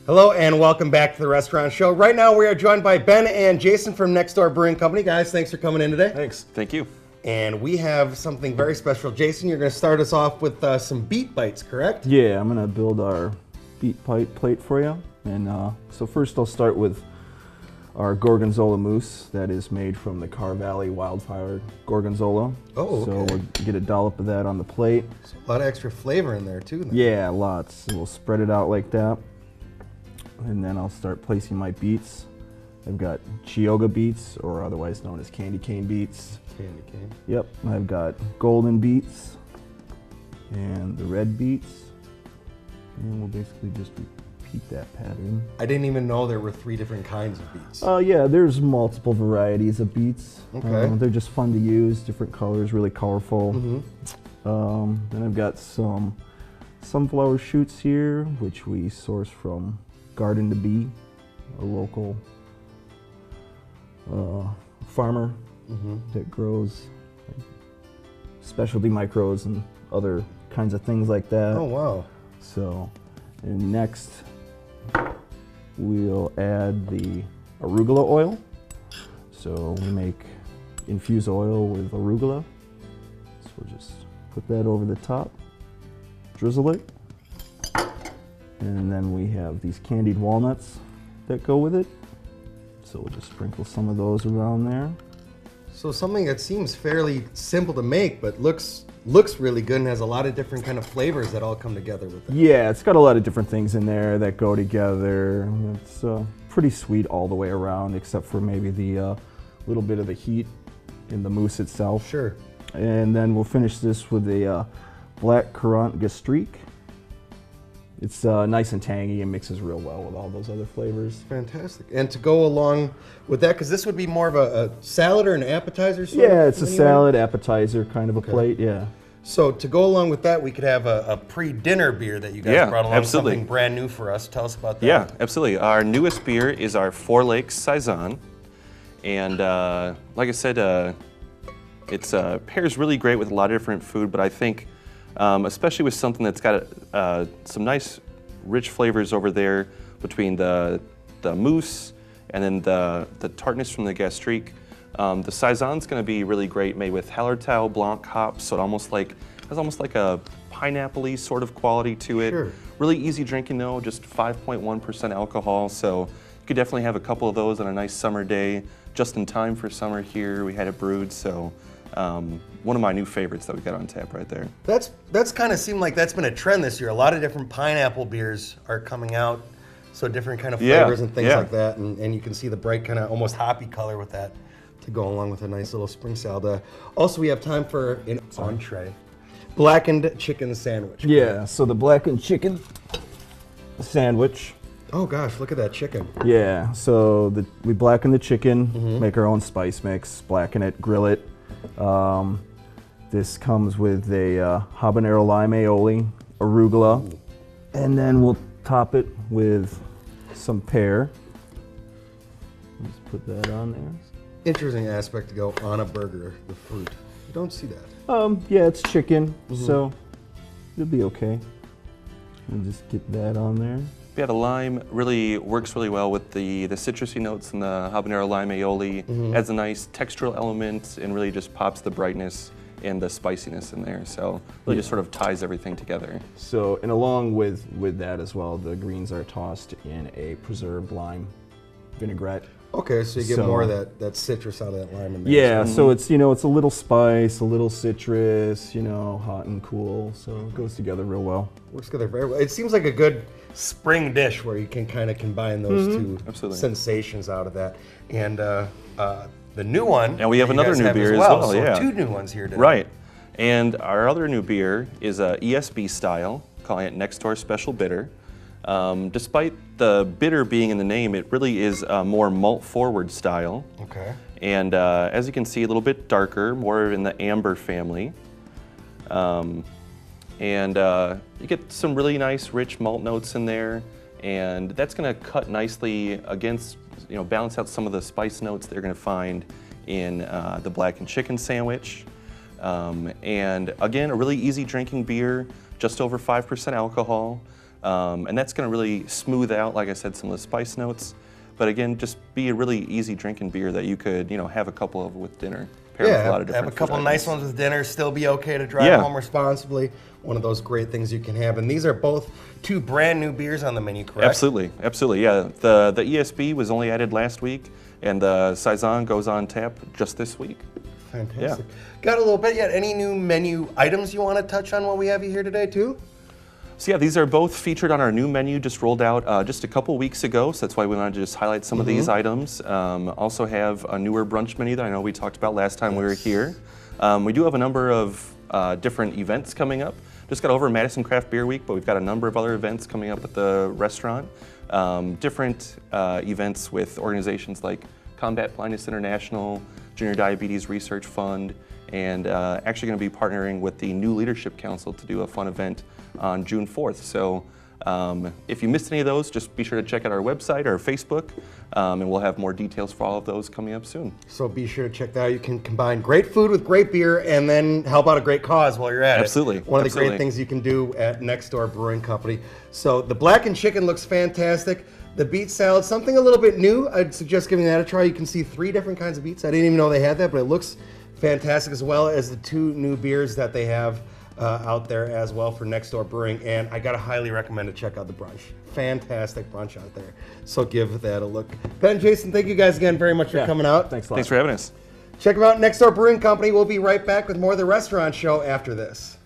Hello and welcome back to the Restaurant Show. Right now we are joined by Ben and Jason from Next Door Brewing Company. Guys, thanks for coming in today. Thanks. Thank you. And we have something very special. Jason, you're going to start us off with some beet bites, correct? Yeah, I'm gonna build our beet bite plate for you. And so first I'll start with our Gorgonzola Mousse that is made from the Carr Valley wildfire Gorgonzola. Oh, okay. So we'll get a dollop of that on the plate. So a lot of extra flavor in there too. Then. Yeah, lots. So we'll spread it out like that. And then I'll start placing my beets. I've got Chioggia beets, or otherwise known as candy cane beets. Candy cane. Yep, I've got golden beets and the red beets. And we'll basically just repeat that pattern. I didn't even know there were 3 different kinds of beets. Yeah, there's multiple varieties of beets. Okay. They're just fun to use, different colors, really colorful. Mm-hmm. Then I've got some sunflower shoots here, which we source from Garden to Bee, a local farmer that grows specialty micros and other kinds of things like that. Oh, wow. So, and next we'll add the arugula oil. So we make infused oil with arugula. So we'll just put that over the top, drizzle it. And then we have these candied walnuts that go with it. So we'll just sprinkle some of those around there. So something that seems fairly simple to make, but looks really good and has a lot of different kind of flavors that all come together with it. Yeah, it's got a lot of different things in there that go together. It's pretty sweet all the way around, except for maybe the little bit of the heat in the mousse itself. Sure. And then we'll finish this with a black currant gastrique. It's nice and tangy and mixes real well with all those other flavors. Fantastic. And to go along with that, because this would be more of a salad or an appetizer sort Yeah, of it's a anyway? salad appetizer kind of a plate, yeah. So to go along with that, we could have a pre-dinner beer that you guys brought along, absolutely. something brand new for us. Tell us about that. Yeah, absolutely. Our newest beer is our Four Lakes Saison. And like I said, it pairs really great with a lot of different food, but I think especially with something that's got some nice rich flavors over there between the mousse and then the tartness from the gastrique. The Saison's going to be really great, made with Hallertau Blanc hops, so it has almost like a pineapple-y sort of quality to it. Sure. Really easy drinking though, just 5.1% alcohol, so you could definitely have a couple of those on a nice summer day, just in time for summer here. We had it brewed, so one of my new favorites that we got on tap right there. That's kind of seemed like that's been a trend this year. A lot of different pineapple beers are coming out, so different kind of flavors and things like that, and you can see the bright kind of almost hoppy color with that to go along with a nice little spring salad. Also, we have time for an entree. Blackened chicken sandwich. Yeah, so the blackened chicken sandwich. Oh gosh, look at that chicken. Yeah, so we blacken the chicken, make our own spice mix, blacken it, grill it. This comes with a habanero lime aioli, arugula, and then we'll top it with some pear. Let's put that on there. Interesting aspect to go on a burger, the fruit. You don't see that. Yeah, it's chicken, so it'll be okay. We'll just get that on there. Yeah, the lime really works really well with the citrusy notes and the habanero lime aioli. Adds a nice textural element and really just pops the brightness and the spiciness in there. So really just sort of ties everything together. So, and along with that as well, the greens are tossed in a preserved lime vinaigrette. Okay, so you get more of that citrus out of that lime in there. Yeah, so it's, it's a little spice, a little citrus, hot and cool, so it goes together real well. Works together very well. It seems like a good spring dish where you can kind of combine those two sensations out of that. And the new one. And we have another new beer as well. So yeah, 2 new ones here today. Right, and our other new beer is a ESB style, calling it Next Door Special Bitter. Despite the bitter being in the name, it really is a more malt-forward style. Okay. And as you can see, a little bit darker, more in the amber family. And you get some really nice, rich malt notes in there, and that's going to cut nicely against, balance out some of the spice notes that you're going to find in the blackened chicken sandwich. And again, a really easy drinking beer, just over 5% alcohol. And that's going to really smooth out, like I said, some of the spice notes. But again, just be a really easy drinking beer that you could, have a couple of with dinner. Pair with a lot of different have a couple food nice items. ones with dinner, still be okay to drive home responsibly. One of those great things you can have. And these are both 2 brand new beers on the menu, correct? Absolutely, yeah. The ESB was only added last week, and the Saison goes on tap just this week. Fantastic. Got a little bit yet. Any new menu items you want to touch on while we have you here today, too? So yeah, these are both featured on our new menu, just rolled out just a couple weeks ago, so that's why we wanted to just highlight some of these items. Also have a newer brunch menu that I know we talked about last time we were here. We do have a number of different events coming up. Just got over Madison Craft Beer Week, but we've got a number of other events coming up at the restaurant. Different events with organizations like Combat Blindness International, Junior Diabetes Research Fund, and actually going to be partnering with the New Leadership Council to do a fun event on June 4th. So if you missed any of those, just be sure to check out our website or Facebook, and we'll have more details for all of those coming up soon. So be sure to check that out. You can combine great food with great beer and then help out a great cause while you're at it. Absolutely. One of the great things you can do at Next Door Brewing Company. So the blackened chicken looks fantastic. The beet salad, something a little bit new. I'd suggest giving that a try. You can see 3 different kinds of beets. I didn't even know they had that, but it looks fantastic, as well as the 2 new beers that they have out there as well for Next Door Brewing. And I gotta highly recommend to check out the brunch. Fantastic brunch out there. So give that a look. Ben, Jason, thank you guys again very much for coming out. Thanks a lot. Thanks for having us. Check them out, Next Door Brewing Company. We'll be right back with more of the restaurant show after this.